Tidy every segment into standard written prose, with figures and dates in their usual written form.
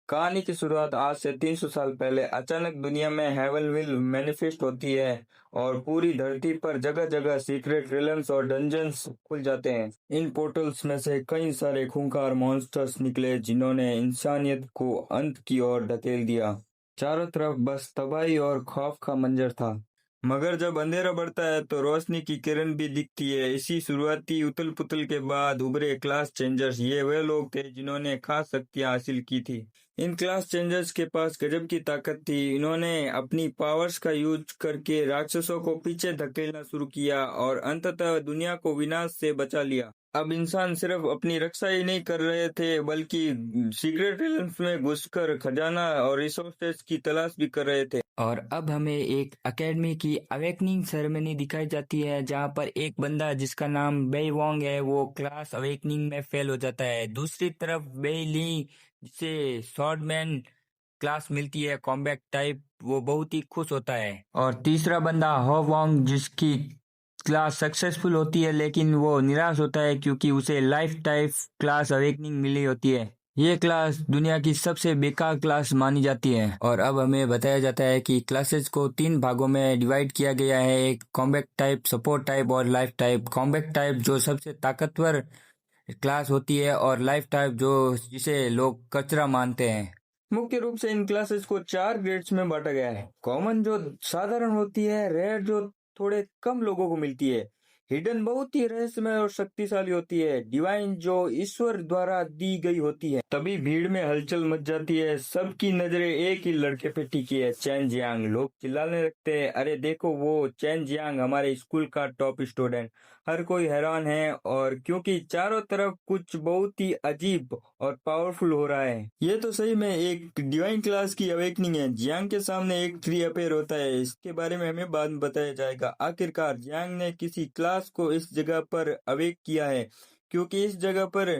कहानी की शुरुआत आज से 300 साल पहले अचानक दुनिया में हेवनविल मैनिफेस्ट होती है और पूरी धरती पर जगह जगह सीक्रेट रिलम्स और डंजन्स खुल जाते हैं। इन पोर्टल्स में से कई सारे खूंखार मॉन्स्टर्स निकले जिन्होंने इंसानियत को अंत की ओर धकेल दिया। चारों तरफ बस तबाही और खौफ का मंजर था। मगर जब अंधेरा बढ़ता है तो रोशनी की किरण भी दिखती है। इसी शुरुआती उथल पुथल के बाद उभरे क्लास चेंजर्स। ये वे लोग थे जिन्होंने खास शक्तियां हासिल की थी। इन क्लास चेंजर्स के पास गजब की ताकत थी। इन्होंने अपनी पावर्स का यूज करके राक्षसों को पीछे धकेलना शुरू किया और अंततः दुनिया को विनाश से बचा लिया। अब इंसान सिर्फ अपनी रक्षा ही नहीं कर रहे थे बल्कि सीक्रेट रिलम्स में घुसकर खजाना और रिसोर्सेज की तलाश भी कर रहे थे। और अब हमें एक एकेडमी की अवेकनिंग सेरेमनी दिखाई जाती है जहां पर एक बंदा जिसका नाम बेई वोंग है वो क्लास अवेकनिंग में फेल हो जाता है। दूसरी तरफ बेई ली जिसे स्वॉर्डमैन क्लास मिलती है कॉम्बैट टाइप, वो बहुत ही खुश होता है। और तीसरा बंदा हो वोंग जिसकी क्लास सक्सेसफुल होती है लेकिन वो निराश होता है क्योंकि उसे लाइफ टाइप क्लास अवेकनिंग मिली होती है। ये क्लास दुनिया की सबसे बेकार क्लास मानी जाती है। और अब हमें बताया जाता है कि क्लासेस को 3 भागों में डिवाइड किया गया है, एक कॉम्बैट टाइप, सपोर्ट टाइप और लाइफ टाइप। कॉम्बैट टाइप जो सबसे ताकतवर क्लास होती है और लाइफ टाइप जो जिसे लोग कचरा मानते हैं। मुख्य रूप से इन क्लासेस को 4 ग्रेड्स में बांटा गया है। कॉमन जो साधारण होती है, रेयर जो थोड़े कम लोगों को मिलती है, हिडन बहुत ही रहस्यमय और शक्तिशाली होती है, डिवाइन जो ईश्वर द्वारा दी गई होती है। तभी भीड़ में हलचल मच जाती है। सबकी नजरें एक ही लड़के पे टिकी है, चैन जियांग। लोग चिल्लाने लगते हैं, अरे देखो वो चैन जियांग, हमारे स्कूल का टॉप स्टूडेंट। हर कोई हैरान है और क्योंकि चारों तरफ कुछ बहुत ही अजीब और पावरफुल हो रहा है। ये तो सही में एक डिवाइन क्लास की अवेकनिंग है। जियांग के सामने एक ट्री अपेयर होता है। इसके बारे में हमें बाद में बताया जाएगा। आखिरकार जियांग ने किसी क्लास को इस जगह पर अवेक किया है क्योंकि इस जगह पर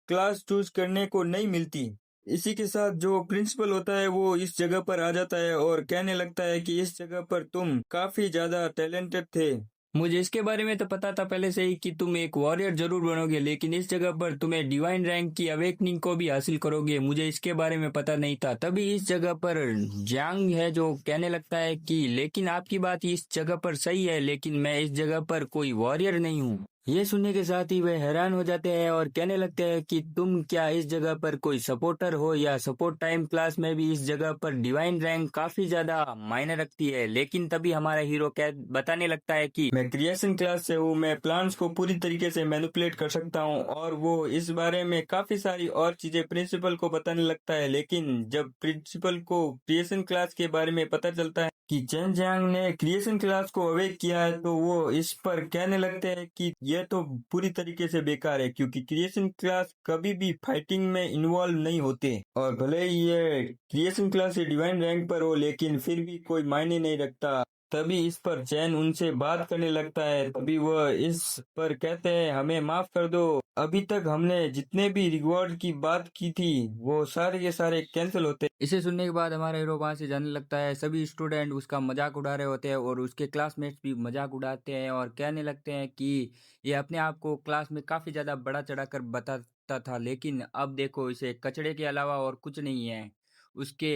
क्लास चूज करने को नहीं मिलती। इसी के साथ जो प्रिंसिपल होता है वो इस जगह पर आ जाता है और कहने लगता है कि इस जगह पर तुम काफी ज्यादा टैलेंटेड थे। मुझे इसके बारे में तो पता था पहले से ही कि तुम एक वॉरियर जरूर बनोगे, लेकिन इस जगह पर तुम्हें डिवाइन रैंक की अवेकनिंग को भी हासिल करोगे, मुझे इसके बारे में पता नहीं था। तभी इस जगह पर जियांग है जो कहने लगता है कि लेकिन आपकी बात इस जगह पर सही है, लेकिन मैं इस जगह पर कोई वॉरियर नहीं हूँ। ये सुनने के साथ ही वे हैरान हो जाते हैं और कहने लगते हैं कि तुम क्या इस जगह पर कोई सपोर्टर हो या सपोर्ट टाइम क्लास में भी इस जगह पर डिवाइन रैंक काफी ज्यादा मायने रखती है। लेकिन तभी हमारा हीरो क्या बताने लगता है कि मैं क्रिएशन क्लास से हूँ, मैं प्लांट्स को पूरी तरीके से मैनिपुलेट कर सकता हूँ। और वो इस बारे में काफी सारी और चीजें प्रिंसिपल को बताने लगता है। लेकिन जब प्रिंसिपल को क्रिएशन क्लास के बारे में पता चलता है कि चेन जियांग ने क्रिएशन क्लास को अवेक किया है तो वो इस पर कहने लगते हैं कि यह तो पूरी तरीके से बेकार है क्योंकि क्रिएशन क्लास कभी भी फाइटिंग में इन्वॉल्व नहीं होते। और भले ही ये क्रिएशन क्लास डिवाइन रैंक पर हो लेकिन फिर भी कोई मायने नहीं रखता। तभी इस पर चैन उनसे बात करने लगता है। तभी वह इस पर कहते हैं, हमें माफ कर दो, अभी तक हमने जितने भी रिवॉर्ड की बात की थी वो सारे के सारे कैंसिल होते। इसे सुनने के बाद हमारा हीरो वहां से जाने लगता है। सभी स्टूडेंट उसका मजाक उड़ा रहे होते हैं और उसके क्लासमेट्स भी मजाक उड़ाते हैं और कहने लगते हैं कि ये अपने आप को क्लास में काफी ज्यादा बड़ा चढ़ाकर बताता था, लेकिन अब देखो इसे कचड़े के अलावा और कुछ नहीं है। उसके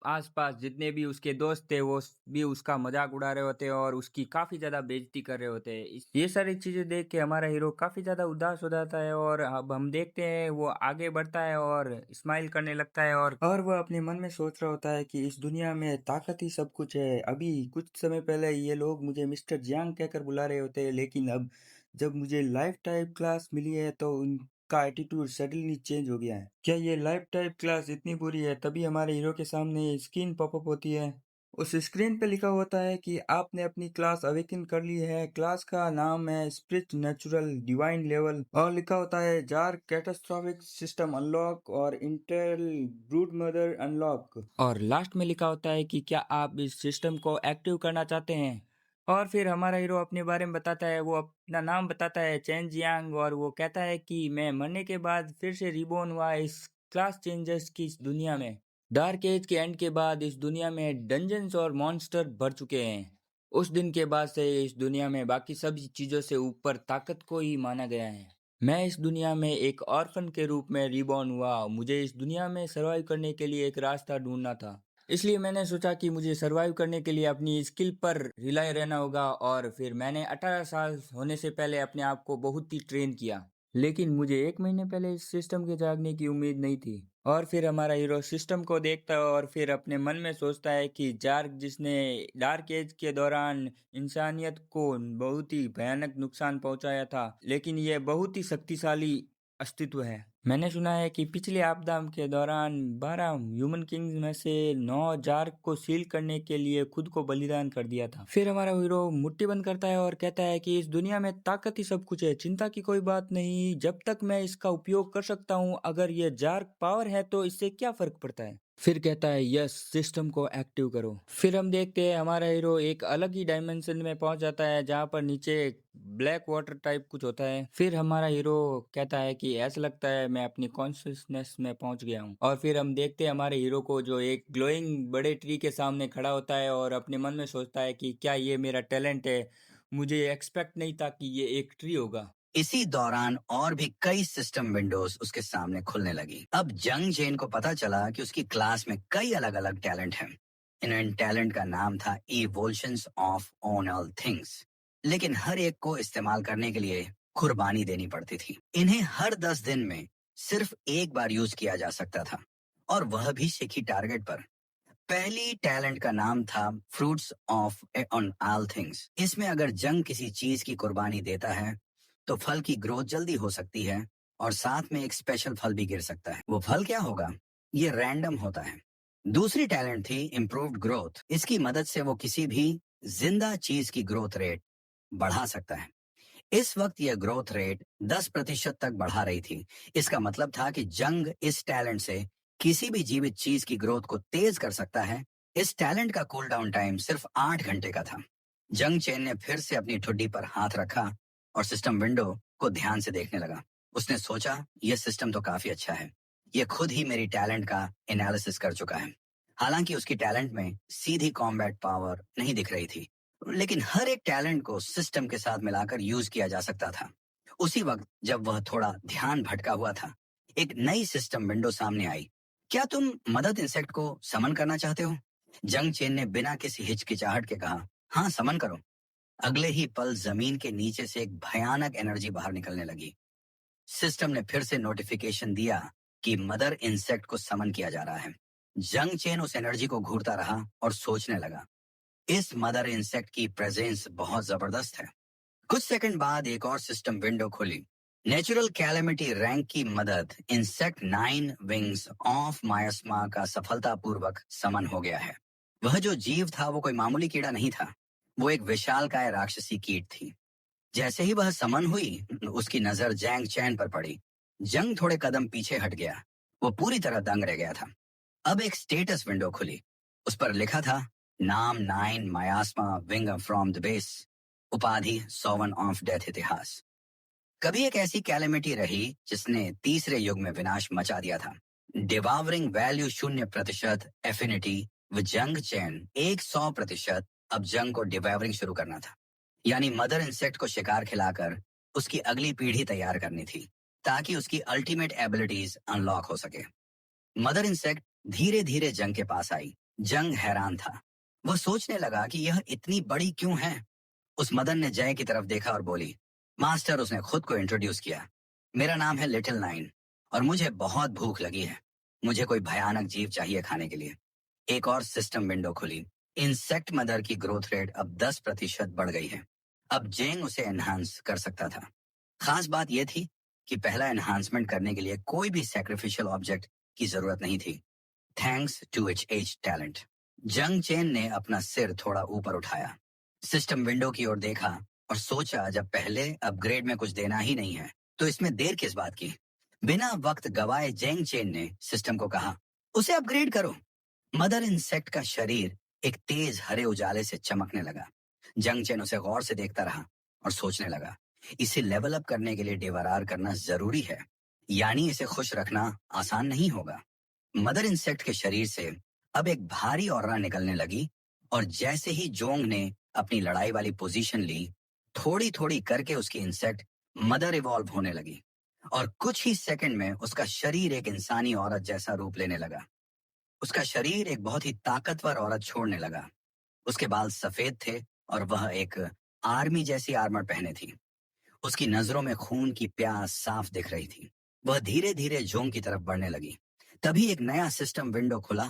आसपास जितने भी उसके दोस्त थे वो भी उसका मजाक उड़ा रहे होते हैं और उसकी काफी ज्यादा बेइज्जती कर रहे होते हैं। ये सारी चीजें देख के हमारा हीरो काफी ज्यादा उदास हो जाता है और अब हम देखते हैं वो आगे बढ़ता है और स्माइल करने लगता है और वह अपने मन में सोच रहा होता है कि इस दुनिया में ताकत ही सब कुछ है। अभी कुछ समय पहले ये लोग मुझे मिस्टर जियांग कहकर बुला रहे होते हैं, लेकिन अब जब मुझे लाइफ टाइप क्लास मिली है तो उनका एटीट्यूड सडनली चेंज हो गया है। क्या ये लाइफ टाइप क्लास इतनी बुरी है? तभी हमारे हीरो के सामने स्क्रीन पॉपअप होती है। उस स्क्रीन पे लिखा होता है कि आपने अपनी क्लास अवेकन कर ली है। क्लास का नाम है स्पिरिट नेचुरल डिवाइन लेवल और लिखा होता है जार कैटास्ट्रॉफिक सिस्टम अनलॉक और इंटेल ब्रूड मदर अनलॉक। और लास्ट में लिखा होता है कि क्या आप इस सिस्टम को एक्टिव करना चाहते हैं। और फिर हमारा हीरो अपने बारे में बताता है, वो अपना नाम बताता है चैन जियांग, और वो कहता है कि मैं मरने के बाद फिर से रिबॉर्न हुआ इस क्लास चेंजर्स की इस दुनिया में। डार्क एज के एंड के बाद इस दुनिया में डंजन्स और मॉन्स्टर भर चुके हैं। उस दिन के बाद से इस दुनिया में बाकी सभी चीजों से ऊपर ताकत को ही माना गया है। मैं इस दुनिया में एक ऑर्फन के रूप में रिबॉर्न हुआ। मुझे इस दुनिया में सरवाइव करने के लिए एक रास्ता ढूंढना था। इसलिए मैंने सोचा कि मुझे सरवाइव करने के लिए अपनी स्किल पर रिलाय रहना होगा, और फिर मैंने 18 साल होने से पहले अपने आप को बहुत ही ट्रेन किया। लेकिन मुझे 1 महीने पहले इस सिस्टम के जागने की उम्मीद नहीं थी। और फिर हमारा हीरो सिस्टम को देखता है और फिर अपने मन में सोचता है कि जार्क, जिसने डार्क एज के दौरान इंसानियत को बहुत ही भयानक नुकसान पहुंचाया था, लेकिन यह बहुत ही शक्तिशाली अस्तित्व है। मैंने सुना है कि पिछले आपदा के दौरान 12 ह्यूमन किंग्स में से 9 जार्क को सील करने के लिए खुद को बलिदान कर दिया था। फिर हमारा हीरो मुट्ठी बंद करता है और कहता है कि इस दुनिया में ताकत ही सब कुछ है, चिंता की कोई बात नहीं, जब तक मैं इसका उपयोग कर सकता हूँ। अगर ये जार्क पावर है तो इससे क्या फर्क पड़ता है। फिर कहता है यस, सिस्टम को एक्टिव करो। फिर हम देखते हैं हमारा हीरो एक अलग ही डायमेंशन में पहुंच जाता है, जहां पर नीचे ब्लैक वाटर टाइप कुछ होता है। फिर हमारा हीरो कहता है कि ऐसा लगता है मैं अपनी कॉन्शियसनेस में पहुंच गया हूं। और फिर हम देखते हैं हमारे हीरो को, जो एक ग्लोइंग बड़े ट्री के सामने खड़ा होता है और अपने मन में सोचता है कि क्या ये मेरा टैलेंट है, मुझे एक्सपेक्ट नहीं था कि ये एक ट्री होगा। इसी दौरान और भी कई सिस्टम विंडोज उसके सामने खुलने लगी। अब जंग चेन को पता चला कि उसकी क्लास में कई अलग अलग टैलेंट हैं। इन टैलेंट का नाम था evolutions of on all things, लेकिन हर एक को इस्तेमाल करने के लिए कुर्बानी देनी पड़ती थी। इन्हें हर 10 दिन में सिर्फ एक बार यूज किया जा सकता था, और वह भी सिखी टारगेट पर। पहली टैलेंट का नाम था fruits of on all things. इसमें अगर जंग किसी चीज की कुर्बानी देता है तो फल की ग्रोथ जल्दी हो सकती है, और साथ में एक स्पेशल फल भी गिर सकता है। वो फल क्या होगा, ये रैंडम होता है। दूसरी टैलेंट थी इम्प्रूव्ड ग्रोथ। इसकी मदद से वो किसी भी जिंदा चीज की ग्रोथ रेट बढ़ा सकता है। इस वक्त यह ग्रोथ रेट 10% तक बढ़ा रही थी। इसका मतलब था कि जंग इस टैलेंट से किसी भी जीवित चीज की ग्रोथ को तेज कर सकता है। इस टैलेंट का कूल डाउन टाइम सिर्फ 8 घंटे का था। जंग चेन ने फिर से अपनी ठुड्डी पर हाथ रखा और सिस्टम विंडो को ध्यान से देखने लगा। उसने सोचा, यह सिस्टम तो काफी अच्छा है, यह खुद ही मेरी टैलेंट का एनालिसिस कर चुका है। हालांकि उसकी टैलेंट में सीधी कॉम्बैट पावर नहीं दिख रही थी, लेकिन हर एक टैलेंट को सिस्टम के साथ मिलाकर यूज किया जा सकता था। उसी वक्त जब वह थोड़ा ध्यान भटका हुआ था, एक नई सिस्टम विंडो सामने आई। क्या तुम मदद इंसेक्ट को समन करना चाहते हो? जंग चेन ने बिना किसी हिचकिचाहट के कहा, हाँ, समन करो। अगले ही पल जमीन के नीचे से एक भयानक एनर्जी बाहर निकलने लगी। सिस्टम ने फिर से नोटिफिकेशन दिया कि मदर इंसेक्ट को समन किया जा रहा है। जंग चेन उस एनर्जी को घूरता रहा और सोचने लगा, इस मदर इंसेक्ट की प्रेजेंस बहुत जबरदस्त है। कुछ सेकंड बाद एक और सिस्टम विंडो खुली। नेचुरल कैलेमिटी रैंक की मदद इंसेक्ट 9 विंग्स ऑफ मायस्मा का सफलतापूर्वक समन हो गया है। वह जो जीव था वो कोई मामूली कीड़ा नहीं था, वो एक विशालकाय राक्षसी कीट थी। जैसे ही वह समन हुई, उसकी नजर जैंग चैन पर पड़ी। जंग थोड़े कदम पीछे हट गया। वो पूरी तरह दंग रह गया था। अब एक स्टेटस विंडो खुली। उस पर लिखा था, नाम 9 मायास्मा विंग फ्रॉम द बेस, उपाधि सॉवन ऑफ डेथ इतिहास। कभी एक ऐसी कैलेमिटी रही जिसने तीसरे युग में विनाश मचा दिया था। डिवावरिंग वैल्यू 0%, एफिनिटी विद जंग चैन 100%। अब जंग को डिवावरिंग शुरू करना था, यानी मदर इंसेक्ट को शिकार खिलाकर उसकी अगली पीढ़ी तैयार करनी थी, ताकि उसकी अल्टीमेट एबिलिटीज अनलॉक हो सके। मदर इंसेक्ट धीरे धीरे जंग के पास आई। जंग हैरान था। वह सोचने लगा कि यह इतनी बड़ी क्यों है। उस मदर ने जय की तरफ देखा और बोली, मास्टर। उसने खुद को इंट्रोड्यूस किया, मेरा नाम है लिटिल 9 और मुझे बहुत भूख लगी है। मुझे कोई भयानक जीव चाहिए खाने के लिए। एक और सिस्टम विंडो खुली। इंसेक्ट मदर की ग्रोथ रेट अब 10% बढ़ गई है। अब जेंग उसे एनहांस कर सकता था। खास बात यह थी कि पहला एनहांसमेंट करने के लिए कोई भी सैक्रिफिशियल ऑब्जेक्ट की जरूरत नहीं थी, thanks to its edge talent. Jung Chen ने अपना सिर थोड़ा ऊपर उठाया, सिस्टम विंडो की ओर देखा और सोचा, जब पहले अपग्रेड में कुछ देना ही नहीं है तो इसमें देर किस बात की। बिना वक्त गवाए जंग चेन ने सिस्टम को कहा, उसे अपग्रेड करो। मदर इंसेक्ट का शरीर एक तेज हरे उजाले से चमकने लगा। जंग चेन उसे गौर से देखता रहा और सोचने लगा, इसे लेवल अप करने के लिए डेवरार करना जरूरी है, यानी इसे खुश रखना आसान नहीं होगा। मदर इंसेक्ट के शरीर से अब एक भारी ऑरा निकलने लगी, और जैसे ही जोंग ने अपनी लड़ाई वाली पोजीशन ली, थोड़ी थोड़ी करके उसकी इंसेक्ट मदर इवॉल्व होने लगी। और कुछ ही सेकंड में उसका शरीर एक इंसानी औरत जैसा रूप लेने लगा। उसका शरीर एक बहुत ही ताकतवर औरत छोड़ने लगा। उसके बाल सफेद थे और वह एक आर्मी जैसी आर्मर पहने थी। उसकी नजरों में खून की प्यास साफ दिख रही थी। वह धीरे धीरे जोंग की तरफ बढ़ने लगी। तभी एक नया सिस्टम विंडो खुला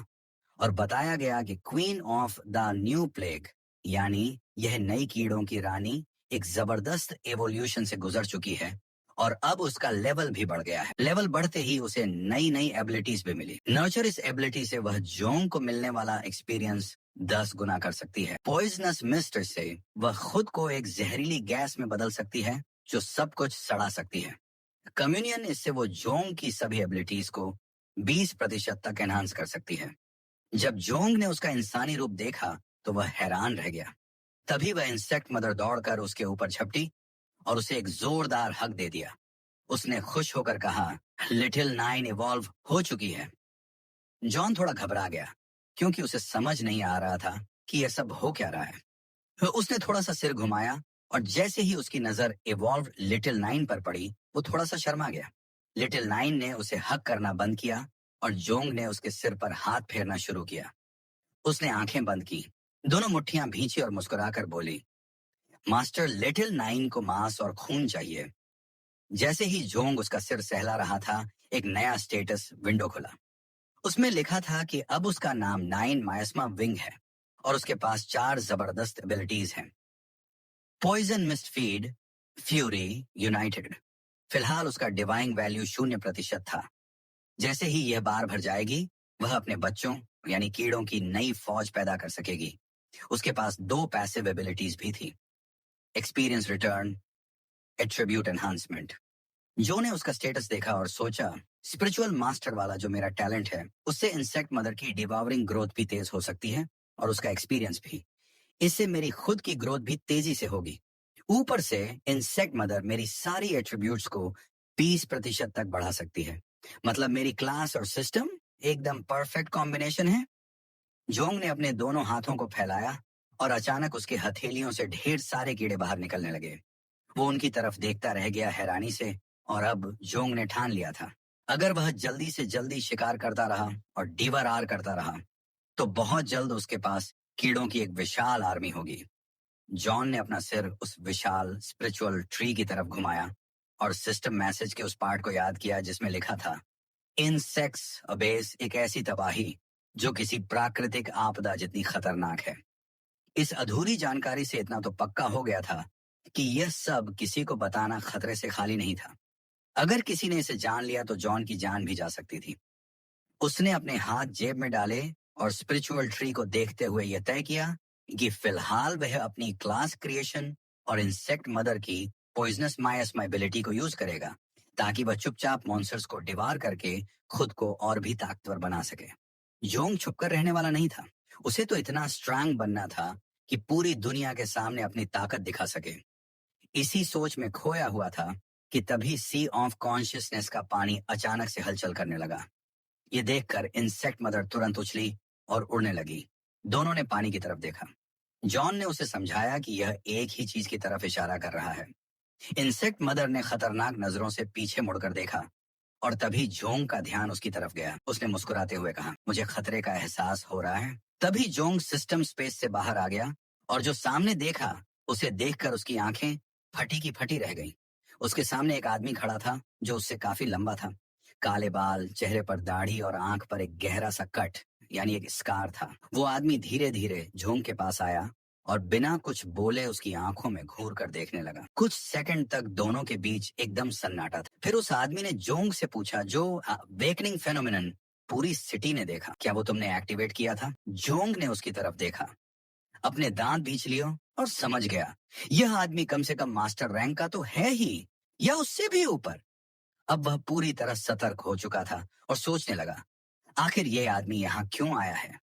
और बताया गया कि queen of the new plague, यानी यह नई कीड़ों की रानी, एक जबरदस्त एवोल्यूशन से गुजर चुकी है और अब उसका लेवल भी बढ़ गया है। लेवल बढ़ते ही उसे नई नई एबिलिटीज भी मिली। नर्चर इस एबिलिटी से वह जोंग को मिलने वाला एक्सपीरियंस 10 गुना कर सकती है। पॉइजनस मिस्ट से वह खुद को एक जहरीली गैस में बदल सकती है जो सब कुछ सड़ा सकती है। कम्युनियन इससे वो जोंग की सभी एबिलिटीज को 20% तक एनहांस कर सकती है। जब जोंग ने उसका इंसानी रूप देखा तो वह हैरान रह गया। तभी वह इंसेक्ट मदर दौड़कर उसके ऊपर झपटी और उसे एक जोरदार हक दे दिया। उसने खुश होकर कहा, लिटिल नाइन इवॉल्व हो चुकी है। जॉन थोड़ा घबरा गया क्योंकि उसे समझ नहीं आ रहा था कि यह सब हो क्या रहा है। तो उसने थोड़ा सा सिर घुमाया और जैसे ही उसकी नजर इवॉल्व लिटिल नाइन पर पड़ी, वो थोड़ा सा शर्मा गया। लिटिल नाइन ने उसे हक करना बंद किया और जोंग ने उसके सिर पर हाथ फेरना शुरू किया। उसने आंखें बंद की, दोनों मुट्ठियां भींची और मुस्कुराकर बोली, मास्टर लिटिल नाइन को मांस और खून चाहिए। जैसे ही जोंग उसका सिर सहला रहा था, एक नया स्टेटस विंडो खुला। उसमें लिखा था कि अब उसका नाम नाइन मायस्मा विंग है और उसके पास 4 जबरदस्त एबिलिटीज हैं। Poison mist feed, fury, united. फिलहाल उसका डिवाइन वैल्यू 0% था। जैसे ही यह बार भर जाएगी, वह अपने बच्चों यानी कीड़ों की नई फौज पैदा कर सकेगी। उसके पास 2 पैसिव एबिलिटीज भी थी, एक्सपीरियंस रिटर्न, एट्रीब्यूट एनहांसमेंट। जो ने उसका स्टेटस देखा और सोचा, स्पिरिचुअल मास्टर वाला जो मेरा टैलेंट है, उससे इंसेक्ट मदर की डिवावरिंग ग्रोथ भी तेज हो सकती है और उसका एक्सपीरियंस भी। इससे मेरी खुद की ग्रोथ भी तेजी से होगी। ऊपर से इंसेक्ट मदर मेरी सारी एट्रीब्यूट्स को 20% तक बढ़ा सकती है। मतलब मेरी क्लास और सिस्टम एकदम परफेक्ट कॉम्बिनेशन है। जोंग ने अपने दोनों हाथों को फैलाया और अचानक उसके हथेलियों से ढेर सारे कीड़े बाहर निकलने लगे। वो उनकी तरफ देखता रह गया हैरानी से, और अब जोंग ने ठान लिया था, अगर वह जल्दी से जल्दी शिकार करता रहा और डिवरार करता रहा तो बहुत जल्द उसके पास कीड़ों की एक विशाल आर्मी होगी। जॉन ने अपना सिर उस विशाल स्पिरिचुअल ट्री की तरफ घुमाया और सिस्टम मैसेज के उस पार्ट को याद किया जिसमें लिखा था, इनसेक्ट्स अबेस एक ऐसी तबाही जो किसी प्राकृतिक आपदा जितनी खतरनाक है। इस अधूरी जानकारी से इतना तो पक्का हो गया था कि यह सब किसी को बताना खतरे से खाली नहीं था। अगर किसी ने इसे जान लिया तो जॉन की जान भी जा सकती थी। उसने अपने हाथ जेब में डाले और स्पिरिचुअल ट्री को देखते हुए यह तय किया कि फिलहाल वह अपनी क्लास क्रिएशन और इंसेक्ट मदर की पॉइजनस मायस्मा एबिलिटी को यूज करेगा ताकि वह चुपचाप मॉन्स्टर्स को डिवार करके खुद को और भी ताकतवर बना सके। जोंग छुपकर रहने वाला नहीं था। उसे तो इतना स्ट्रांग बनना था कि पूरी दुनिया के सामने अपनी ताकत दिखा सके। इसी सोच में खोया हुआ था कि तभी सी ऑफ कॉन्शियसनेस का पानी अचानक से हलचल करने लगा। ये देखकर इंसेक्ट मदर तुरंत उछली और उड़ने लगी। दोनों ने पानी की तरफ देखा। जॉन ने उसे समझाया कि यह एक ही चीज की तरफ इशारा कर रहा है। इंसेक्ट मदर ने खतरनाक नजरों से पीछे मुड़कर देखा और तभी जोंग का ध्यान उसकी तरफ गया। उसने मुस्कुराते हुए कहा, मुझे खतरे का एहसास हो रहा है। तभी जोंग सिस्टम स्पेस से बाहर आ गया और जो सामने देखा उसे देखकर उसकी आंखें फटी की फटी रह गईं। उसके सामने एक आदमी खड़ा था जो उससे काफी लंबा था। काले बाल, चेहरे पर दाढ़ी और आंख पर एक गहरा सा कट यानी एक स्कार था। वो आदमी धीरे धीरे जोंग के पास आया और बिना कुछ बोले उसकी आंखों में घूर कर देखने लगा। कुछ सेकंड तक दोनों के बीच एकदम सन्नाटा था। फिर उस आदमी ने जोंग से पूछा, जो वेकनिंग फेनोमेनन पूरी सिटी ने देखा, क्या वो तुमने एक्टिवेट किया था? जोंग ने उसकी तरफ देखा, अपने दांत बींच लियो और समझ गया यह आदमी कम से कम मास्टर रैंक का तो है ही, या उससे भी ऊपर। अब वह पूरी तरह सतर्क हो चुका था और सोचने लगा, आखिर यह आदमी यहाँ क्यों आया है?